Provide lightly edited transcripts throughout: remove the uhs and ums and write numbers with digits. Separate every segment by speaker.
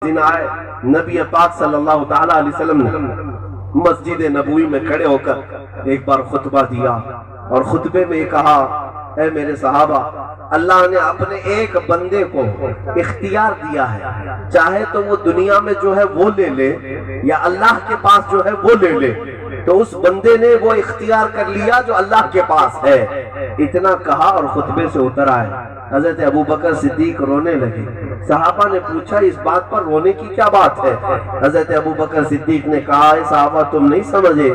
Speaker 1: دن آئے نبی پاک صلی اللہ تعالیٰ علیہ وسلم نے مسجد نبوی میں کھڑے ہو کر ایک بار خطبہ دیا اور خطبے میں کہا، اے میرے صحابہ، اللہ نے اپنے ایک بندے کو اختیار دیا ہے، چاہے تو وہ دنیا میں جو ہے وہ لے لے یا اللہ کے پاس جو ہے وہ لے لے، تو اس بندے نے وہ اختیار کر لیا جو اللہ کے پاس ہے۔ اتنا کہا اور خطبے سے اتر آئے۔ حضرت ابوبکر صدیق رونے لگے۔ صحابہ نے پوچھا، اس بات پر رونے کی کیا بات ہے؟ حضرت ابوبکر صدیق نے کہا، اے صحابہ، تم نہیں سمجھے،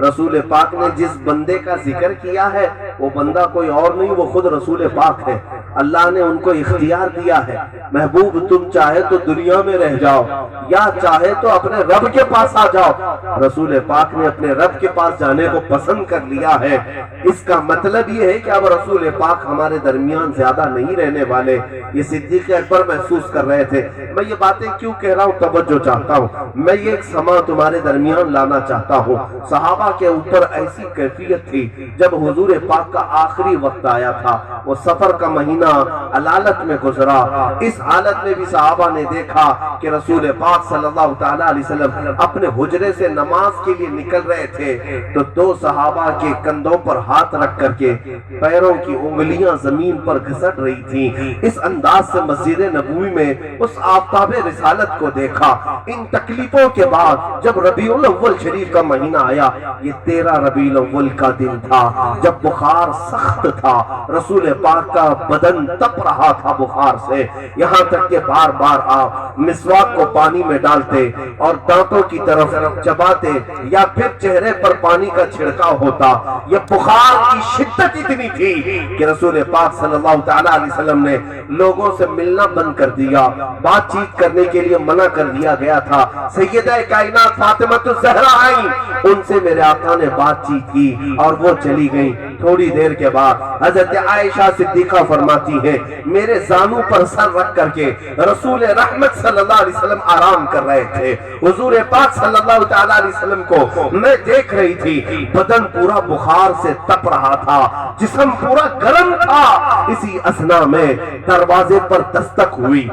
Speaker 1: رسول پاک نے جس بندے کا ذکر کیا ہے وہ بندہ کوئی اور نہیں، وہ خود رسول پاک ہے۔ اللہ نے ان کو اختیار دیا ہے، محبوب تم چاہے تو دنیا میں رہ جاؤ یا چاہے تو اپنے رب کے پاس آ جاؤ۔ رسول پاک نے اپنے رب کے پاس جانے کو پسند کر لیا ہے۔ اس کا مطلب یہ ہے کہ اب رسول پاک ہمارے درمیان زیادہ نہیں رہنے والے۔ یہ صدیق اکبر محسوس کر رہے تھے۔ میں یہ باتیں کیوں کہہ رہا ہوں؟ توجہ چاہتا ہوں، میں یہ ایک سما تمہارے درمیان لانا چاہتا ہوں۔ صحابہ کے اوپر ایسی کیفیت تھی، جب حضور پاک کا آخری وقت آیا تھا، وہ سفر کا مہینہ علالت میں گزرا، اس حالت میں بھی صحابہ نے دیکھا کہ رسول پاک صلی اللہ تعالیٰ علیہ وسلم اپنے حجرے سے نماز کے لیے نکل رہے تھے تو دو صحابہ کے کندھوں پر ہاتھ رکھ کر کے پیروں کی انگلیاں زمین پر گھسٹ رہی تھیں۔ اس انداز سے مسجد نبوی میں اس آفتاب رسالت کو دیکھا۔ ان تکلیفوں کے بعد جب ربیع الاول شریف کا مہینہ آیا، یہ 13 ربیع الاول کا دن تھا، جب بخار سخت تھا، رسول پاک کا بدن تپ رہا تھا بخار سے، یہاں تک کہ بار بار آپ مسواک کو پانی میں ڈالتے اور دانتوں کی طرف چباتے یا پھر چہرے پر پانی کا چھڑکاؤ ہوتا۔ یہ بخار کی شدت اتنی تھی کہ رسول پاک صلی اللہ تعالیٰ علیہ وسلم نے لوگوں سے ملنا بند کر دیا، بات چیت کرنے کے لیے منع کر دیا گیا تھا۔ سیدہ کائنات فاطمہ الزہرا آئیں، ان سے میرے آقا نے بات چیت کی اور وہ چلی گئیں۔ تھوڑی دیر کے بعد حضرت عائشہ صدیقہ فرماتی ہے، میرے زانوں پر سر رکھ کر کے رسول رحمت صلی اللہ علیہ وسلم آرام کر رہے تھے۔ حضور پاک صلی اللہ تعالیٰ علیہ وسلم کو میں دیکھ رہی تھی، بدن پورا بخار سے تپ رہا تھا، جسم پورا گرم تھا۔ اسی اثنا میں دروازے پر دستک ہوئی،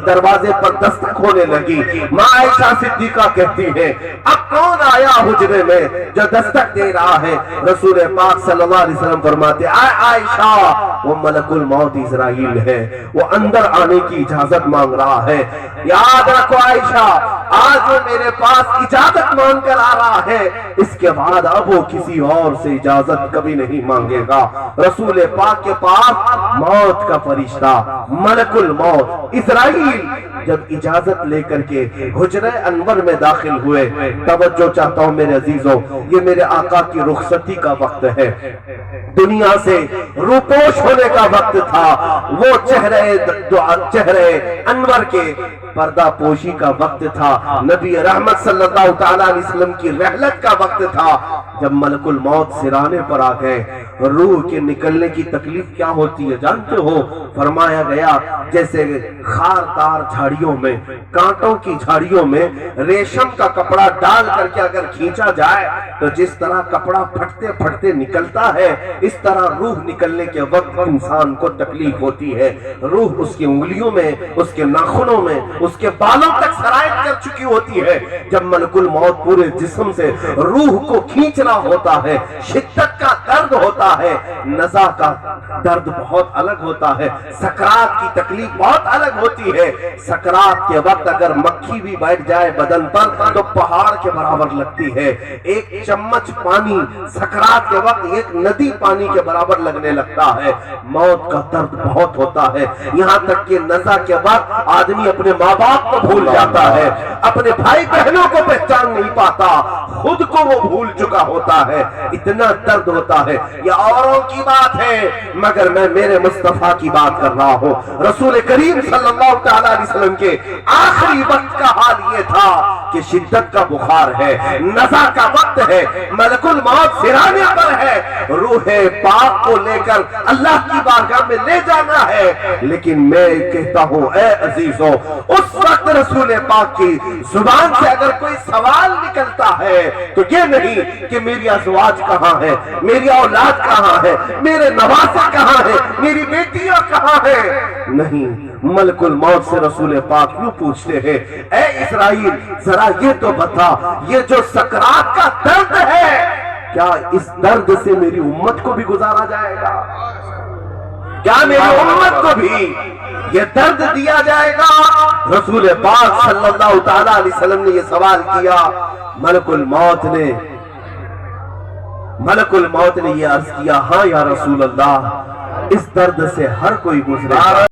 Speaker 1: دروازے پر دستک ہونے لگی۔ ماں عائشہ صدیقہ کہتی ہے، اب کون آیا حجرے میں جو دستک دے رہا ہے؟ رسول پاک صلی اللہ علیہ وسلم فرماتے، اے عائشہ، وہ ملک الموت اسرائیل ہے، وہ اندر آنے کی اجازت مانگ رہا ہے۔ یاد رکھو عائشہ، آج وہ میرے پاس اجازت مانگ کر آ رہا ہے، اس کے بعد اب وہ کسی اور سے اجازت کبھی نہیں مانگے گا۔ رسول پاک کے پاس موت کا فرشتہ ملک الموت اسرائیل جب اجازت لے کر کے حجرہ انور میں داخل ہوئے، توجہ چاہتا ہوں میرے عزیزوں، یہ میرے آقا کی رخصتی کا وقت ہے، دنیا سے روپوش ہونے کا وقت تھا، وہ چہرے انور کے پردہ پوشی کا وقت تھا، نبی رحمت صلی اللہ تعالیٰ علیہ وسلم کی رحلت کا وقت تھا۔ جب ملک الموت سرانے پر آ گئے، روح کے نکلنے کی تکلیف کیا ہوتی ہے جانتے ہو؟ فرمایا گیا جیسے خاردار جھاڑیوں میں، کانٹوں کی جھاڑیوں میں ریشم کا کپڑا ڈال کر کے اگر کھینچا جائے تو جس طرح کپڑا پھٹتے پھٹتے نکلتا ہے، اس طرح روح نکلنے کے وقت انسان کو تکلیف ہوتی ہے۔ روح اس کی انگلیوں میں، اس کے ناخنوں میں، اس کے بالوں تک سرایت کر چکی ہوتی ہے۔ جب ملک الموت پورے جسم سے روح کو کھینچ رہا ہوتا ہے، شدت کا درد ہوتا ہے، نزع کا درد بہت الگ ہوتا ہے، سکرات کی تکلیف بہت الگ ہوتی ہے۔ سکرات کے وقت اگر مکھی بھی بیٹھ جائے بدن پر تو پہاڑ کے برابر لگتی ہے۔ ایک چمچ پانی سکرات کے وقت ایک ندی پانی کے برابر لگنے لگتا ہے۔ موت کا درد بہت ہوتا ہے، یہاں تک کہ نزع کے وقت آدمی اپنے ماں باپ کو بھول جاتا ہے، اپنے بھائی بہنوں کو پہچان نہیں پاتا، خود کو وہ بھول چکا ہوتا ہے، اتنا درد ہوتا ہے۔ یہ اوروں کی بات ہے مگر میں میرے مصطفیٰ کی بات کر رہا ہوں۔ رسول کریم صلی اللہ تعالیٰ علیہ وسلم کے آخری وقت کا حال یہ تھا کہ شدت کا بخار ہے، نزع کا وقت ہے، ملک الموت سرانے پر ہے، روح پاک کو لے کر اللہ کی بارگاہ میں لے جانا ہے۔ لیکن میں کہتا ہوں اے عزیزوں، اس وقت رسول پاک کی زبان سے اگر کوئی سوال نکلتا ہے تو یہ نہیں کہ میری ازواج کہاں ہے، میری اولاد کہاں ہے، میرے نواسے کہاں ہیں، میری بیٹیاں کہاں ہیں، نہیں، ملک الموت سے رسول پاک یوں پوچھتے ہیں، اے اسرائیل ذرا یہ تو بتا، یہ جو سکرات کا درد ہے کیا اس درد سے میری امت کو بھی گزارا جائے گا؟ کیا میری امت کو بھی یہ درد دیا جائے گا؟ رسول پاک صلی اللہ تعالیٰ علیہ وسلم نے یہ سوال کیا۔ ملک الموت نے یہ عرض کیا، ہاں یا رسول اللہ، اس درد سے ہر کوئی گزرے گا۔